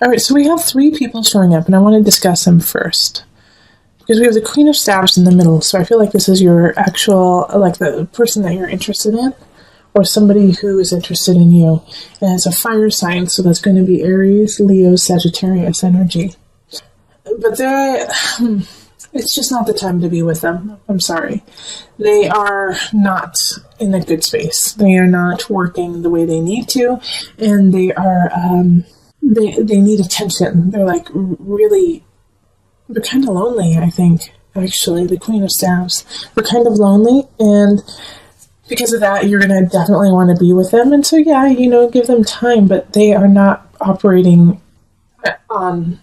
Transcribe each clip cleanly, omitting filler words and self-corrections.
All right, so we have 3 people showing up, and I want to discuss them first. Because we have the Queen of Staves in the middle, so I feel like this is your actual, like the person that you're interested in, or somebody who is interested in you. And it's a fire sign, so that's going to be Aries, Leo, Sagittarius energy. But it's just not the time to be with them. I'm sorry. They are not in a good space. They are not working the way they need to, and they are, they need attention. They're like really... They're kind of lonely, I think, actually, the Queen of Staves. They're kind of lonely, and because of that, you're going to definitely want to be with them. And so, yeah, give them time, but they are not operating on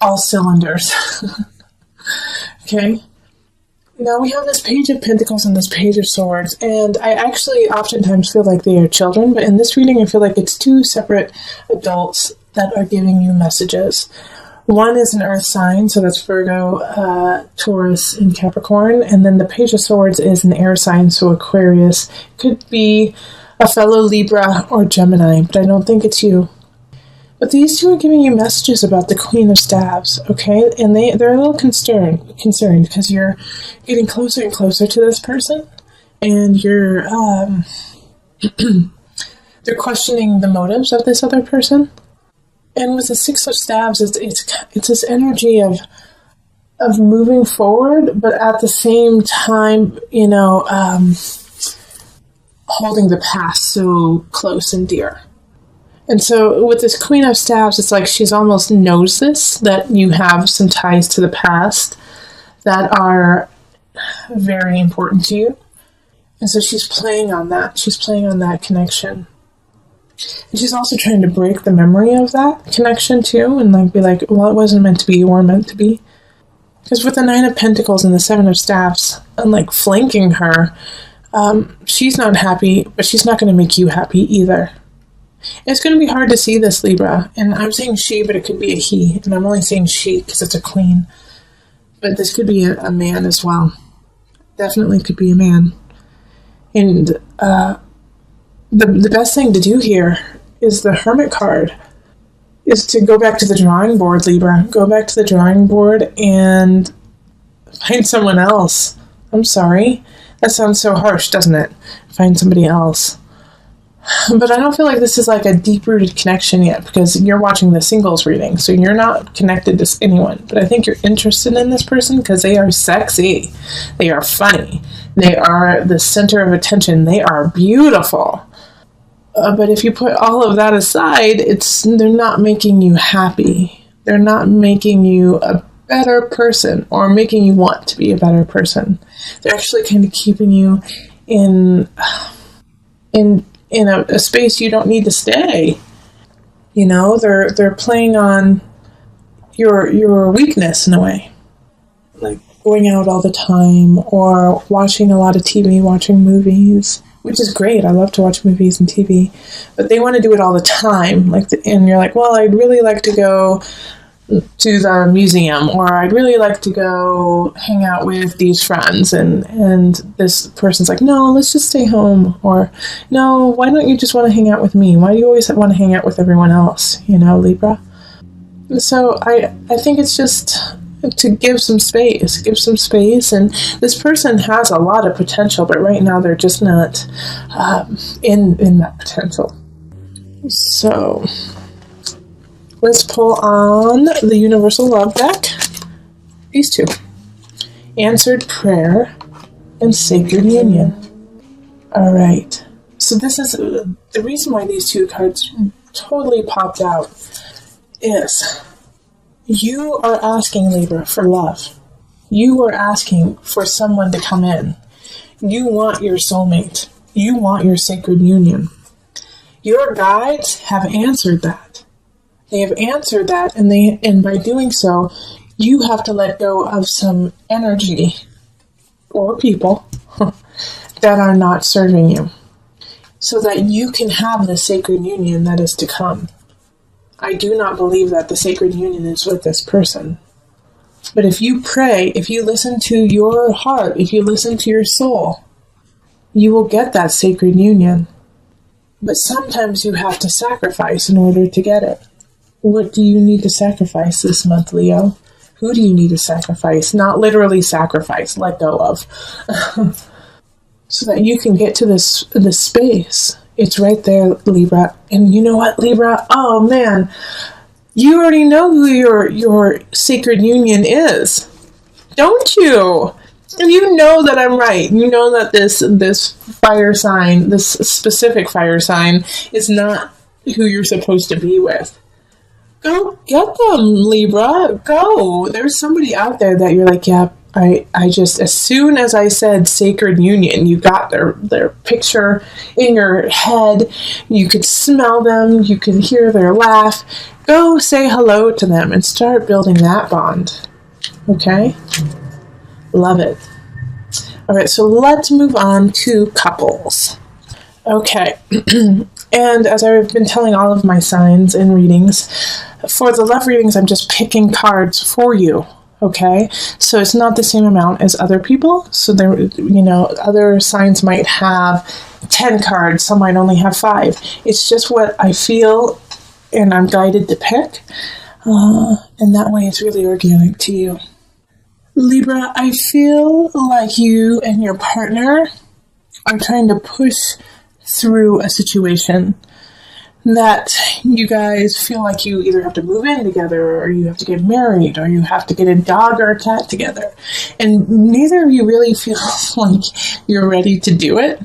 all cylinders. Okay? Now, we have this Page of Pentacles and this Page of Swords, and I actually oftentimes feel like they are children, but in this reading, I feel like it's 2 separate adults that are giving you messages. One is an earth sign, so that's Virgo, Taurus, and Capricorn. And then the Page of Swords is an air sign, so Aquarius. Could be a fellow Libra or Gemini, but I don't think it's you. But these 2 are giving you messages about the Queen of Staves, okay? And they're a little concerned because you're getting closer and closer to this person. And you're, they're questioning the motives of this other person. And with the 6 of Staves, it's this energy of moving forward, but at the same time, holding the past so close and dear. And so with this Queen of Staves, it's like she's almost knows this, that you have some ties to the past that are very important to you. And so she's playing on that. She's playing on that connection. And she's also trying to break the memory of that connection too, and be like, well, it wasn't meant to be, you weren't meant to be. Because with the 9 of Pentacles and the 7 of Staves, and flanking her, she's not happy, but she's not going to make you happy either. It's going to be hard to see this, Libra, and I'm saying she, but it could be a he, and I'm only saying she because it's a queen. But this could be a man as well. Definitely could be a man. And, The best thing to do here is the Hermit card, is to go back to the drawing board, Libra. Go back to the drawing board and find someone else. I'm sorry. That sounds so harsh, doesn't it? Find somebody else. But I don't feel like this is a deep-rooted connection yet, because you're watching the singles reading, so you're not connected to anyone. But I think you're interested in this person because they are sexy. They are funny. They are the center of attention. They are beautiful. But if you put all of that aside, they're not making you happy. They're not making you a better person or making you want to be a better person. They're actually kind of keeping you in a space you don't need to stay. They're playing on your weakness in a way. Like going out all the time or watching a lot of TV, watching movies. Which is great. I love to watch movies and TV, but they want to do it all the time. And you're like, well, I'd really like to go to the museum, or I'd really like to go hang out with these friends. And this person's like, no, let's just stay home. Or no, why don't you just want to hang out with me? Why do you always want to hang out with everyone else? Libra. So I think it's just to give some space, and this person has a lot of potential, but right now they're just not in that potential. So let's pull on the Universal Love deck. These 2. Answered Prayer and Sacred Union. All right. So this is the reason why these 2 cards totally popped out is you are asking, Libra, for love. You are asking for someone to come in. You want your soulmate. You want your sacred union. Your guides have answered that. They have answered that, and by doing so, you have to let go of some energy or people that are not serving you, so that you can have the sacred union that is to come. I do not believe that the sacred union is with this person. But if you pray, if you listen to your heart, if you listen to your soul, you will get that sacred union. But sometimes you have to sacrifice in order to get it. What do you need to sacrifice this month, Leo? Who do you need to sacrifice? Not literally sacrifice, let go of. So that you can get to this space. It's right there, Libra. And you know what, Libra? Oh, man. You already know who your sacred union is. Don't you? And you know that I'm right. You know that this fire sign, this specific fire sign, is not who you're supposed to be with. Go get them, Libra. Go. There's somebody out there that you're like, yeah, I just, as soon as I said sacred union, you got their picture in your head. You could smell them. You can hear their laugh. Go say hello to them and start building that bond. Okay? Love it. All right, so let's move on to couples. Okay. And as I've been telling all of my signs and readings, for the love readings, I'm just picking cards for you. Okay, so it's not the same amount as other people. So there, other signs might have 10 cards. Some might only have 5. It's just what I feel and I'm guided to pick. And that way it's really organic to you. Libra, I feel like you and your partner are trying to push through a situation that you guys feel like you either have to move in together, or you have to get married, or you have to get a dog or a cat together. And neither of you really feel like you're ready to do it.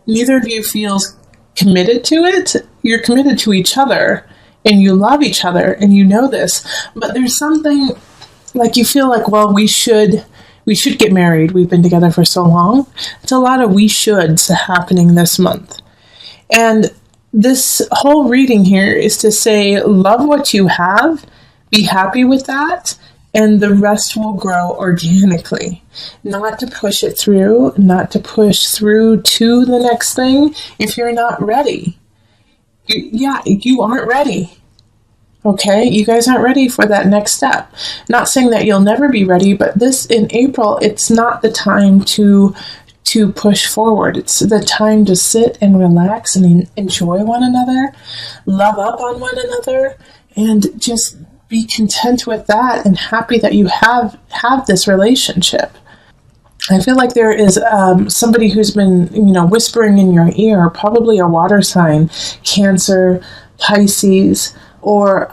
Neither of you feels committed to it. You're committed to each other, and you love each other, and you know this. But there's something like you feel like, well, we should get married. We've been together for so long. It's a lot of we shoulds happening this month. And this whole reading here is to say, love what you have, be happy with that, and the rest will grow organically. Not to push it through, not to push through to the next thing if you're not ready. You aren't ready. Okay, you guys aren't ready for that next step. Not saying that you'll never be ready, but this in April, it's not the time to push forward. It's the time to sit and relax and enjoy one another, love up on one another, and just be content with that and happy that you have this relationship. I feel like there is somebody who's been, whispering in your ear, probably a water sign, Cancer, Pisces, or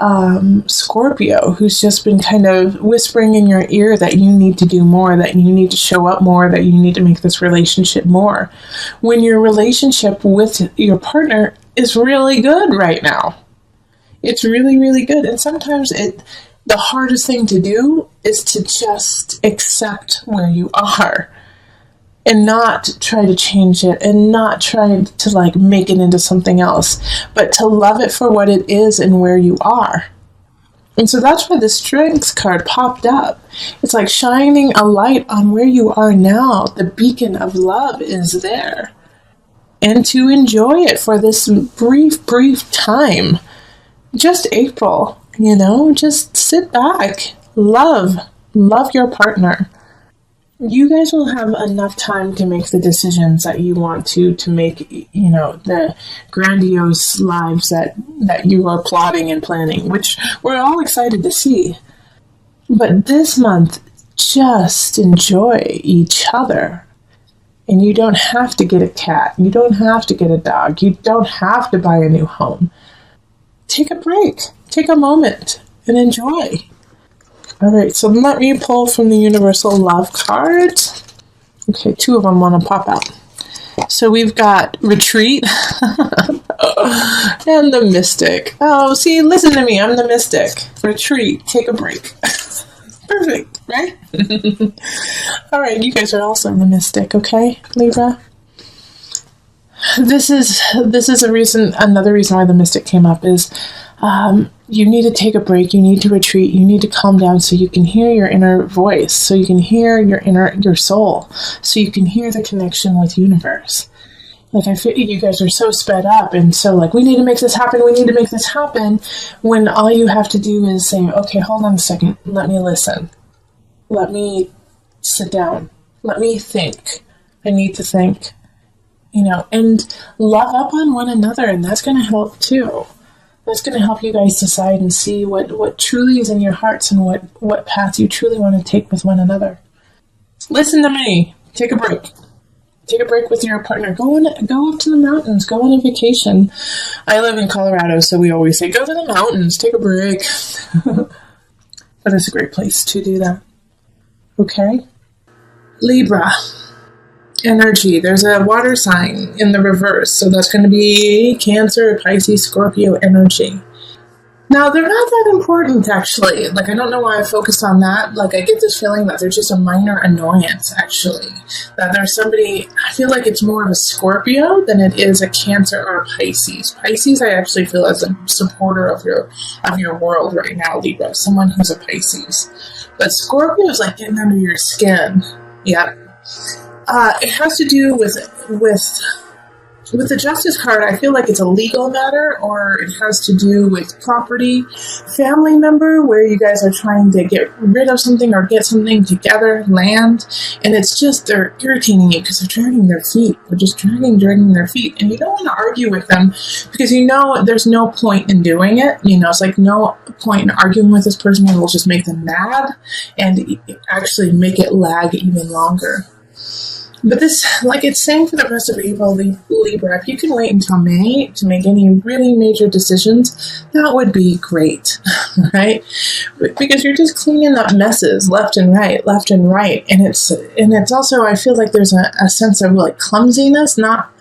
Scorpio, who's just been kind of whispering in your ear that you need to do more, that you need to show up more, that you need to make this relationship more. When your relationship with your partner is really good right now. It's really, really good. And sometimes the hardest thing to do is to just accept where you are. And not try to change it, and not try to make it into something else, but to love it for what it is and where you are. And so that's why the Strengths card popped up. It's like shining a light on where you are now. The beacon of love is there. And to enjoy it for this brief time. Just April, just sit back. Love your partner. You guys will have enough time to make the decisions that you want to make, the grandiose lives that you are plotting and planning, which we're all excited to see. But this month, just enjoy each other. And you don't have to get a cat. You don't have to get a dog. You don't have to buy a new home. Take a break. Take a moment and enjoy. All right, so let me pull from the Universal Love cards. Okay, 2 of them want to pop out. So we've got Retreat and the Mystic. Oh, see, listen to me. I'm the Mystic. Retreat. Take a break. Perfect, right? All right, you guys are also the Mystic, okay, Libra? This is another reason why the Mystic came up is you need to take a break, you need to retreat, you need to calm down so you can hear your inner voice, so you can hear your soul, so you can hear the connection with universe. I feel you guys are so sped up and so we need to make this happen, when all you have to do is say, okay, hold on a second, let me listen. Let me sit down. Let me think. I need to think. And love up on one another, and that's going to help too. That's going to help you guys decide and see what truly is in your hearts and what path you truly want to take with one another. Listen to me. Take a break. Take a break with your partner. Go up to the mountains. Go on a vacation. I live in Colorado, so we always say, go to the mountains. Take a break. But it's a great place to do that. Okay? Libra. Energy. There's a water sign in the reverse, so that's going to be Cancer, Pisces, Scorpio energy. Now, they're not that important, actually. Like, I don't know why I focused on that. Like, I get this feeling that they're just a minor annoyance, actually. That there's somebody, I feel like it's more of a Scorpio than it is a Cancer or a Pisces. Pisces, I actually feel as a supporter of your world right now, Libra. Someone who's a Pisces. But Scorpio is like getting under your skin. Yeah. It has to do with the Justice card. I feel like it's a legal matter, or it has to do with property, family member, where you guys are trying to get rid of something or get something together, land, and it's just they're irritating you because they're dragging their feet. They're just dragging their feet, and you don't want to argue with them because you know there's no point in doing it. You know, it's like no point in arguing with this person. It will just make them mad and actually make it lag even longer. But this, like it's saying for the rest of April, Libra, if you can wait until May to make any really major decisions, that would be great, right? Because you're just cleaning up messes left and right. And it's also, I feel like there's a sense of like clumsiness, not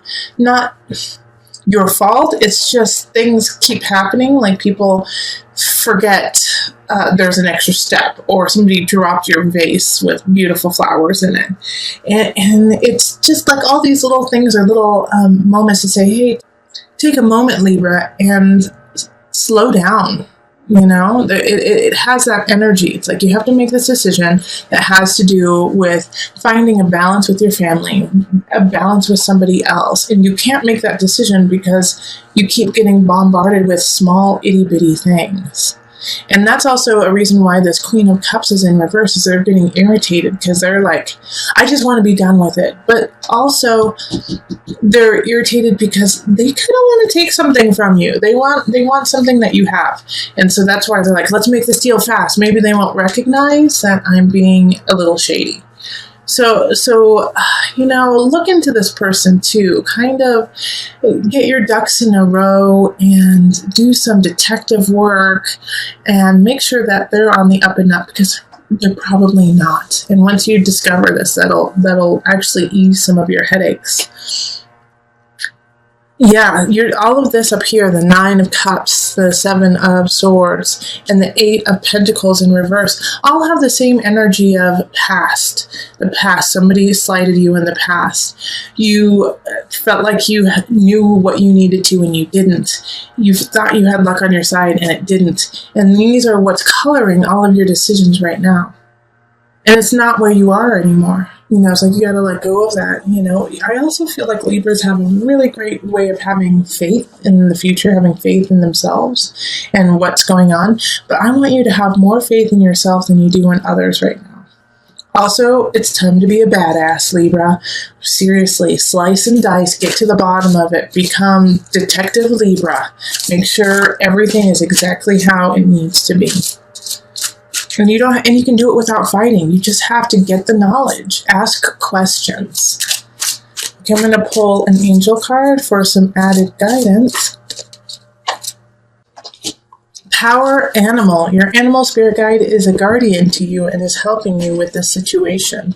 your fault. It's just things keep happening. Like people forget there's an extra step, or somebody dropped your vase with beautiful flowers in it. And it's just like all these little things are little moments to say, hey, take a moment, Libra, and slow down. You know, it has that energy. It's like you have to make this decision that has to do with finding a balance with your family, a balance with somebody else. And you can't make that decision because you keep getting bombarded with small itty-bitty things. And that's also a reason why this Queen of Cups is in reverse, is they're getting irritated because they're like, I just want to be done with it. But also they're irritated because they kind of want to take something from you. They want something that you have. And so that's why they're like, let's make this deal fast. Maybe they won't recognize that I'm being a little shady. So you know, look into this person too. Kind of get your ducks in a row and do some detective work and make sure that they're on the up and up, because they're probably not. And once you discover this, that'll actually ease some of your headaches. Yeah, all of this up here, the 9 of Cups, the 7 of Swords, and the 8 of Pentacles in reverse, all have the same energy of the past. Somebody slighted you in the past. You felt like you knew what you needed to and you didn't. You thought you had luck on your side and it didn't. And these are what's coloring all of your decisions right now. And it's not where you are anymore. You know, it's like you got to let go of that. You know, I also feel like Libras have a really great way of having faith in the future, having faith in themselves and what's going on. But I want you to have more faith in yourself than you do in others right now. Also, it's time to be a badass, Libra. Seriously, slice and dice, get to the bottom of it. Become Detective Libra. Make sure everything is exactly how it needs to be. And you can do it without fighting. You just have to get the knowledge. Ask questions. Okay, I'm going to pull an angel card for some added guidance. Power animal. Your animal spirit guide is a guardian to you and is helping you with this situation.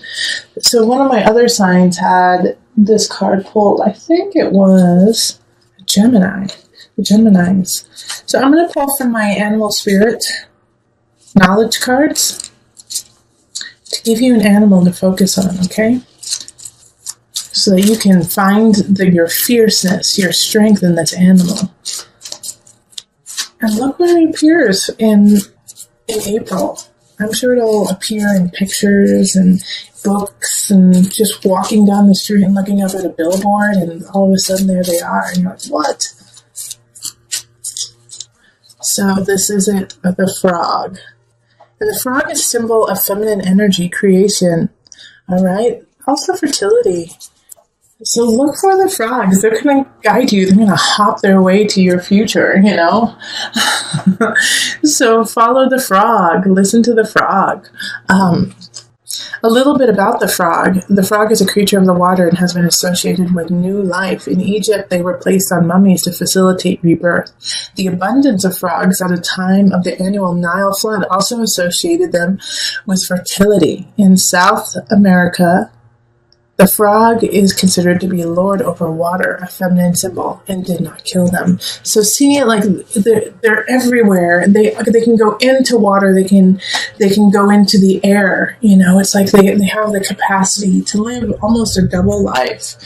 So one of my other signs had this card pulled. I think it was Gemini. The Geminis. So I'm going to pull from my animal spirit knowledge cards to give you an animal to focus on, okay? So that you can find your fierceness, your strength in this animal. And look where it appears in April. I'm sure it'll appear in pictures and books and just walking down the street and looking up at a billboard, and all of a sudden there they are, and you're like, what? So this is it, the frog. And the frog is a symbol of feminine energy, creation, all right? Also fertility. So look for the frogs. They're going to guide you. They're going to hop their way to your future, you know? So follow the frog. Listen to the frog. A little bit about the frog. The frog is a creature of the water and has been associated with new life. In Egypt, they were placed on mummies to facilitate rebirth. The abundance of frogs at a time of the annual Nile flood also associated them with fertility. In South America, the frog is considered to be lord over water, a feminine symbol, and did not kill them. So seeing it like they're everywhere. They can go into water. They can go into the air. You know, it's like they have the capacity to live almost a double life.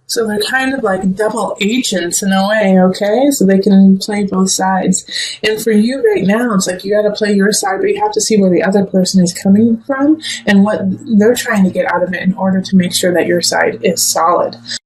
So they're kind of like double agents in a way, okay? So they can play both sides. And for you right now, it's like you got to play your side, but you have to see where the other person is coming from and what they're trying to get out of it in order to make sure that your side is solid.